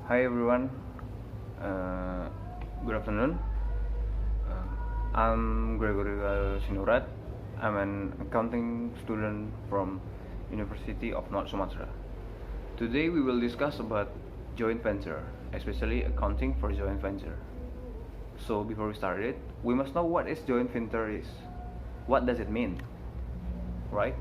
Hi everyone, uh, good afternoon. I'm Gregory Sinurat. I'm an accounting student from University of North Sumatra. Today we will discuss about joint venture, especially accounting for joint venture. So before we start it, we must know what is joint venture is. What does it mean? Right?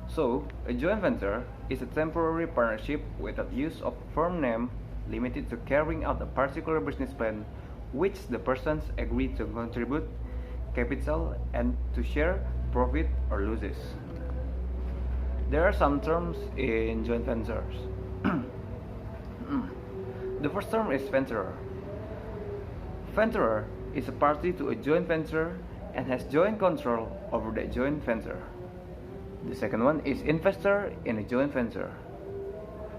So, a joint venture is a temporary partnership without use of firm name limited to carrying out a particular business plan which the persons agree to contribute capital and to share profit or losses. There are some terms in joint ventures. The first term is venturer. Venturer is a party to a joint venture and has joint control over the joint venture. The second one is investor in a joint venture.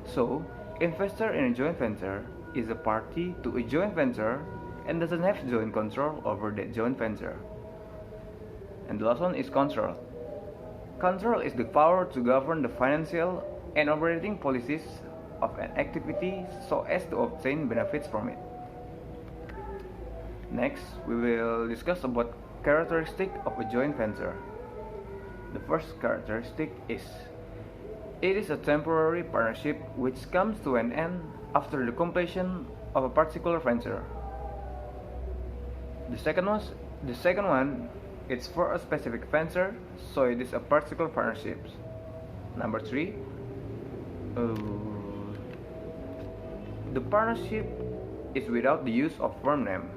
So, investor in a joint venture is a party to a joint venture and doesn't have joint control over the joint venture. And the last one is control. Control is the power to govern the financial and operating policies of an activity so as to obtain benefits from it. Next, we will discuss about characteristics of a joint venture. The first characteristic is it is a temporary partnership which comes to an end after the completion of a particular venture. The second one, it's for a specific venture, so it is a particular partnership. Number 3, the partnership is without the use of firm name.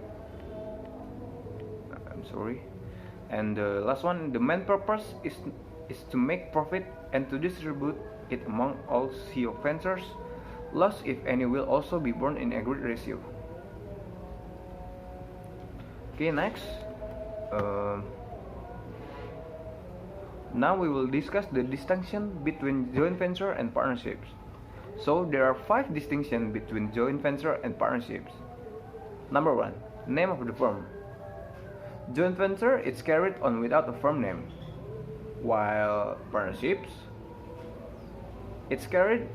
And the last one, the main purpose is to make profit and to distribute it among all CO ventures. Loss, if any, will also be borne in agreed ratio. Okay, next. Now we will discuss the distinction between joint venture and partnerships. So there are 5 distinctions between joint venture and partnerships. Number 1, name of the firm. Joint venture is carried on without a firm name, while partnerships, it's carried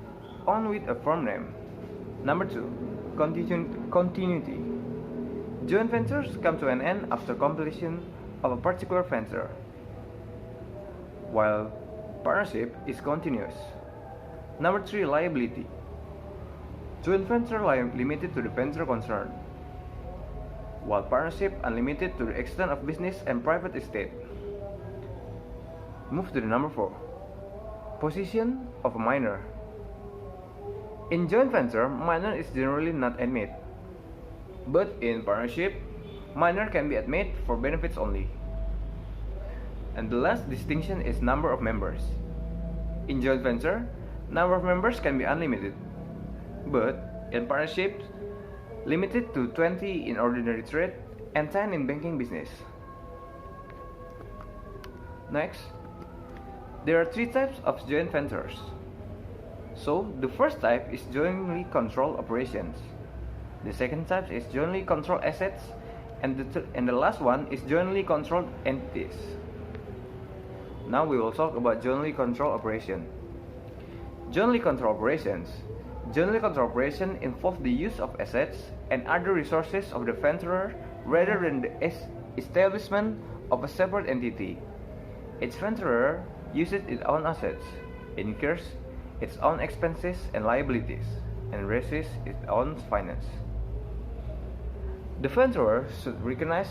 on with a firm name. Number 2, continuity. Joint ventures come to an end after completion of a particular venture, while partnership is continuous. Number 3, liability. Joint venture limited to the venture concerned, while partnership unlimited to the extent of business and private estate. Move to the number 4. Position of a minor. In joint venture, minor is generally not admitted, but in partnership, minor can be admitted for benefits only. And the last distinction is number of members. In joint venture, number of members can be unlimited, but in partnerships, limited to 20 in ordinary trade and 10 in banking business. Next, there are 3 types of joint ventures. So, the first type is jointly controlled operations. The second type is jointly controlled assets, and the last one is jointly controlled entities. Now we will talk about jointly controlled operation. Jointly controlled operations. Jointly controlled operation involve the use of assets and other resources of the venturer rather than the establishment of a separate entity. Each venturer uses its own assets, incurs its own expenses and liabilities, and raises its own finance. The venturer should recognize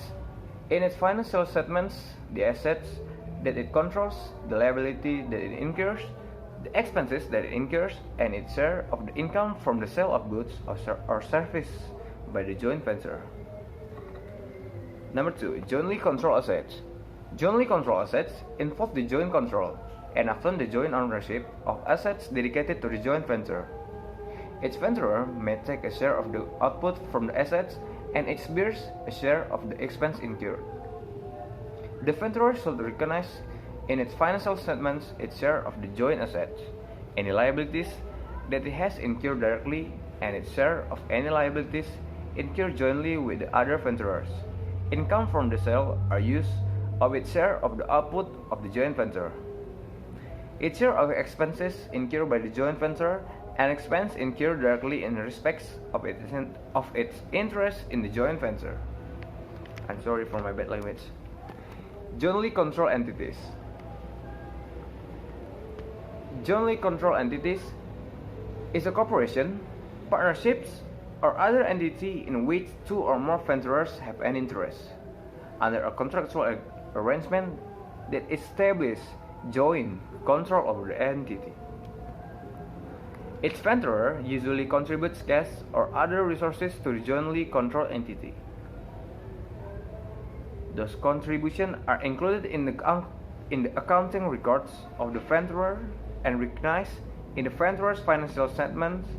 in its financial statements the assets that it controls, the liability that it incurs, the expenses that it incurs, and its share of the income from the sale of goods or service by the joint venture. Number 2, jointly controlled assets. Jointly controlled assets involve the joint control and often the joint ownership of assets dedicated to the joint venture. Each venturer may take a share of the output from the assets and each bears a share of the expense incurred. The venturer should recognize in its financial statements its share of the joint assets, any liabilities that it has incurred directly, and its share of any liabilities incurred jointly with the other venturers. Income from the sale or use of its share of the output of the joint venture. Its share of expenses incurred by the joint venture An expense incurred directly in respect of its interest in the joint venture. I'm sorry for my bad language. Jointly controlled entities. Jointly controlled entities is a corporation, partnerships, or other entity in which two or more venturers have an interest under a contractual arrangement that establishes joint control over the entity. Each venturer usually contributes cash or other resources to the jointly controlled entity. Those contributions are included in the accounting records of the venturer and recognized in the venturer's financial statements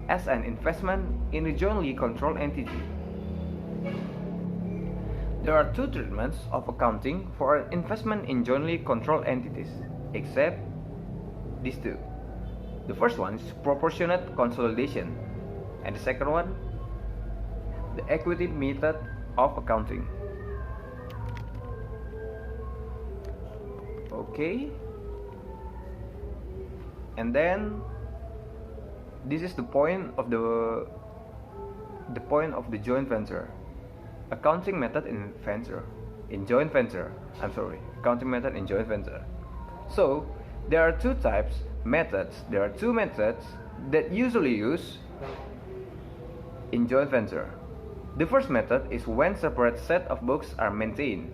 as an investment in a jointly controlled entity. There are two treatments of accounting for an investment in jointly controlled entities, except these two. The first one is proportionate consolidation, and the second one, the equity method of accounting. Okay, and then this is the point of the joint venture. Accounting method in joint venture. Accounting method in joint venture. So there are two methods that usually used in joint venture. The first method is when separate set of books are maintained,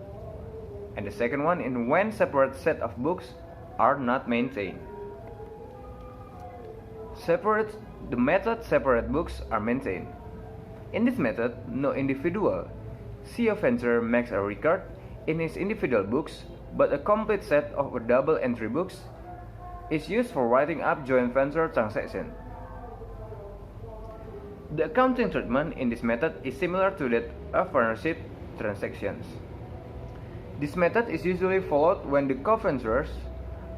and the second one is when separate set of books are not maintained. The method separate books are maintained. In this method, no individual CEO venture makes a record in his individual books, but a complete set of double entry books is used for writing up joint venture transactions. The accounting treatment in this method is similar to that of partnership transactions. This method is usually followed when the co-ventures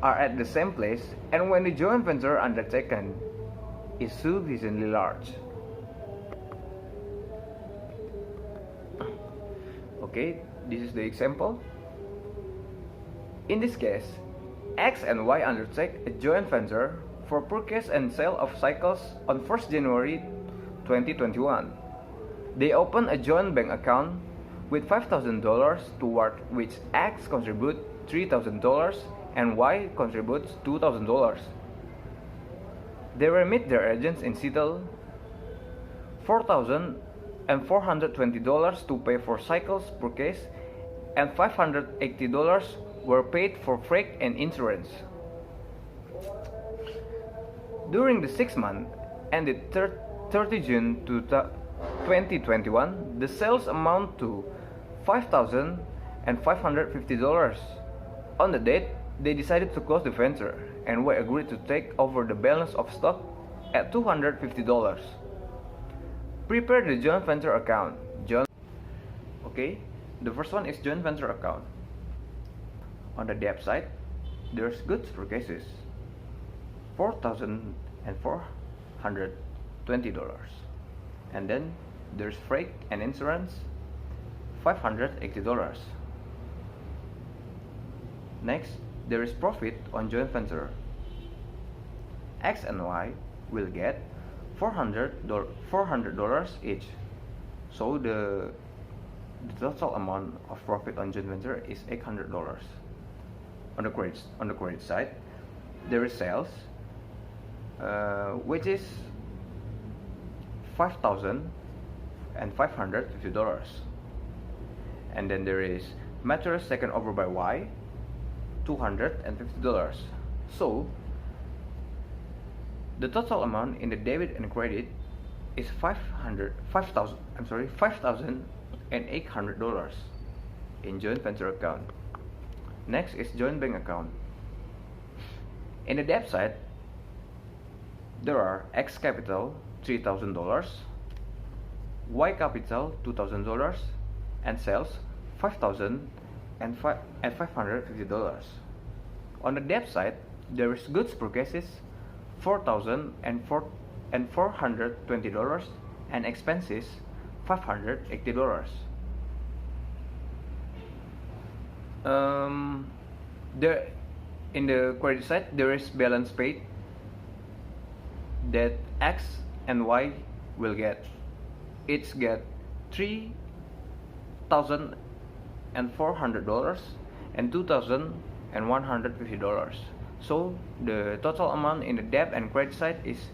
are at the same place and when the joint venture undertaken is sufficiently large. Okay, this is the example. In this case, X and Y undertake a joint venture for purchase and sale of cycles on 1st January 2021. They open a joint bank account with $5,000 toward which X contributes $3,000 and Y contributes $2,000. They remit their agents in Seattle $4,420 to pay for cycles purchase, and $580 were paid for freight and insurance. During the 6 months ended 30 June 2021, the sales amount to $5,550. On the date, they decided to close the venture, and Y agreed to take over the balance of stock at $250. Prepare the joint venture account. Okay, the first one is joint venture account. On the debt side, there's goods purchases, $4,420, and then there's freight and insurance, $580. Next, there is profit on joint venture. X and Y will get $400 each. So the total amount of profit on joint venture is $800. On the credit side, there is sales, which is $5,550, and then there is materials taken over by Y, $250. So the total amount in the debit and credit is $5,800 in joint venture account. Next is joint bank account. In the debt side, there are X capital $3,000, Y capital $2,000, and sales $5,550. On the debt side, there is goods purchases $4,420 and expenses $580. There in the credit side, there is balance paid, that X and Y will get. Each get $3,400 and $2,150. So the total amount in the debit and credit side is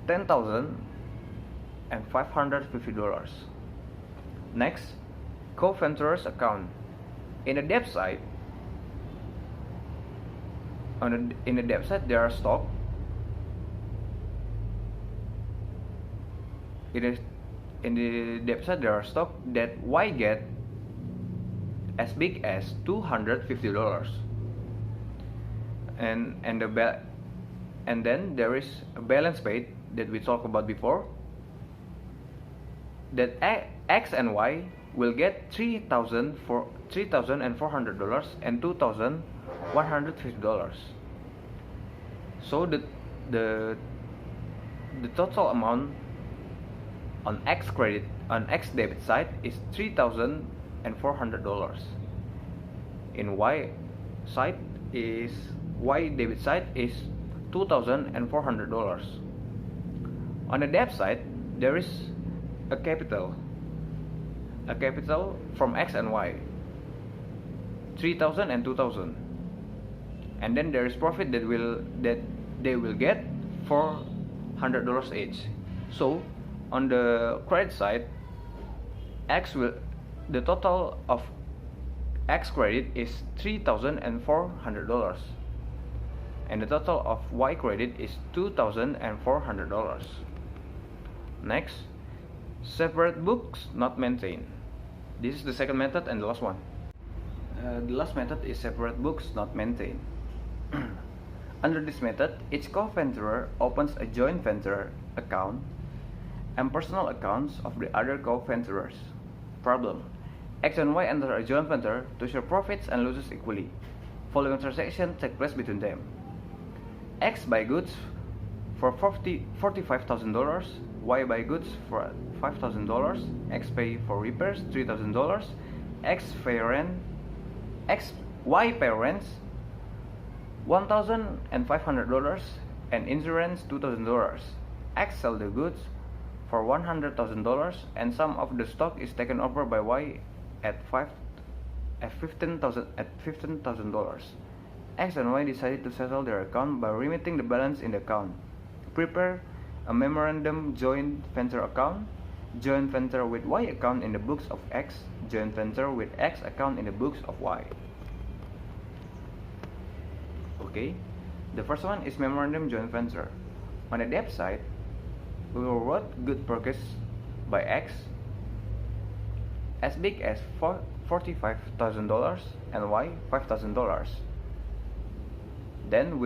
$10,550. Next, co-venturers account. In the debt side, in the debt side there are stock. In the debt side there are stock that Y get as big as $250, and then there is a balance paid that we talked about before, that X and Y will get $3,400 and $2,150. So the total amount on X debit side is $3,400. In Y debit side is $2,400. On the debt side there is a capital from X and Y, 3,000 and 2,000, and then there is profit that they will get $400 each. So on the credit side, the total of X credit is $3,400, and the total of Y credit is $2,400. Next, separate books not maintained. This is the second method and the last one. The last method is separate books not maintained. Under this method, each co-venturer opens a joint venture account and personal accounts of the other co-venturers. Problem: X and Y enter a joint venture to share profits and losses equally. Following transactions take place between them. X buy goods for $45,000, Y buy goods for $5,000, X pay for repairs $3,000, Y pay rents $1,500 and insurance $2,000. X sell the goods for $100,000 and some of the stock is taken over by Y at $15,000. X and Y decided to settle their account by remitting the balance in the account. Prepare a memorandum joint venture account, joint venture with Y account in the books of X, joint venture with X account in the books of Y. Okay, the first one is memorandum joint venture. On the debt side, we will write good purchase by X as big as $45,000 and Y $5,000. Then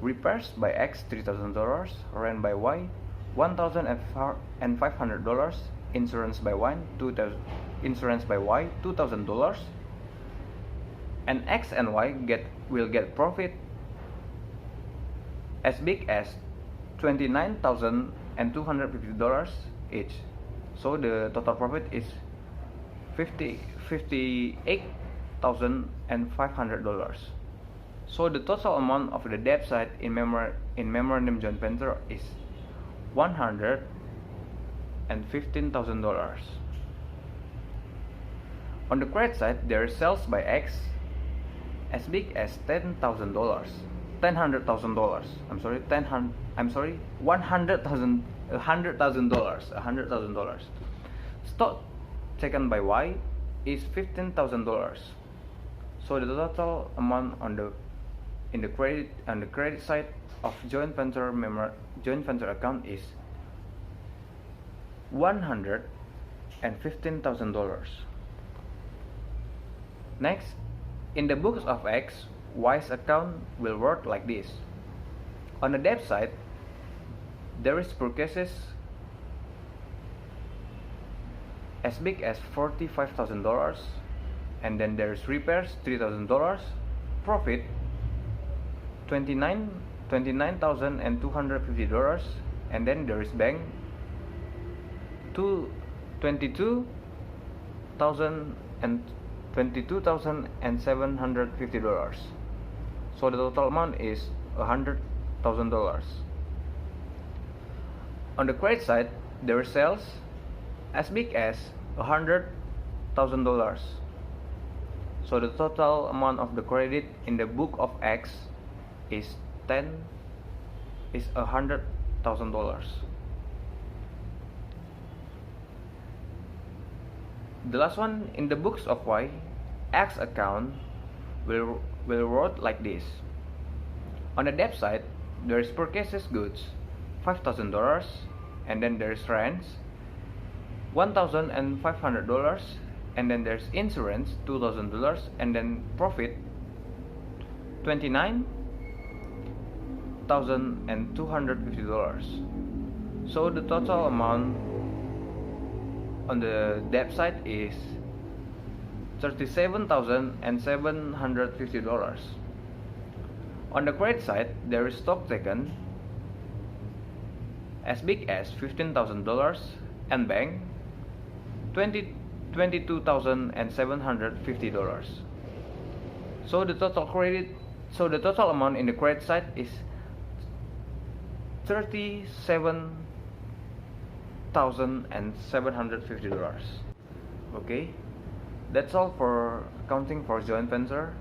repairs by X $3,000, rent by Y $1,500, insurance by Y $2,000, and X and Y will get profit as big as $29,250 each. So the total profit is $58,500. So the total amount of the debt side in memorandum joint venture is $115,000. On the credit side, there is sales by X as big as $100,000. $100,000. Stock taken by Y is $15,000. So the total amount on the credit side of joint venture account is $115,000. Next, in the books of X, Y's account will work like this. On the debt side, there is purchases as big as $45,000, and then there is repairs $3,000, profit $29,250, and then there is bank $22,750. So the total amount is $115,000. $100,000. On the credit side, there are sales as big as $100,000. So the total amount of the credit in the book of X is $100,000. The last one, in the books of Y, X account will wrote like this. On the debt side, there is purchases goods $5,000, and then there's rents $1,500, and then there's insurance $2,000, and then profit $29,250. So the total amount on the debt side is $37,750. On the credit side, there is stock taken as big as $15,000 and bank $22,750. So the total amount in the credit side is $37,750. Okay, that's all for accounting for joint venture.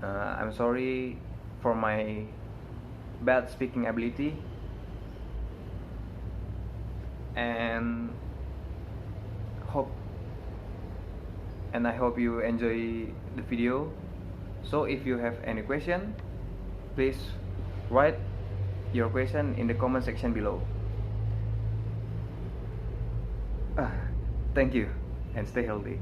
I'm sorry for my bad speaking ability, and I hope you enjoy the video. So if you have any question, please write your question in the comment section below. Thank you and stay healthy.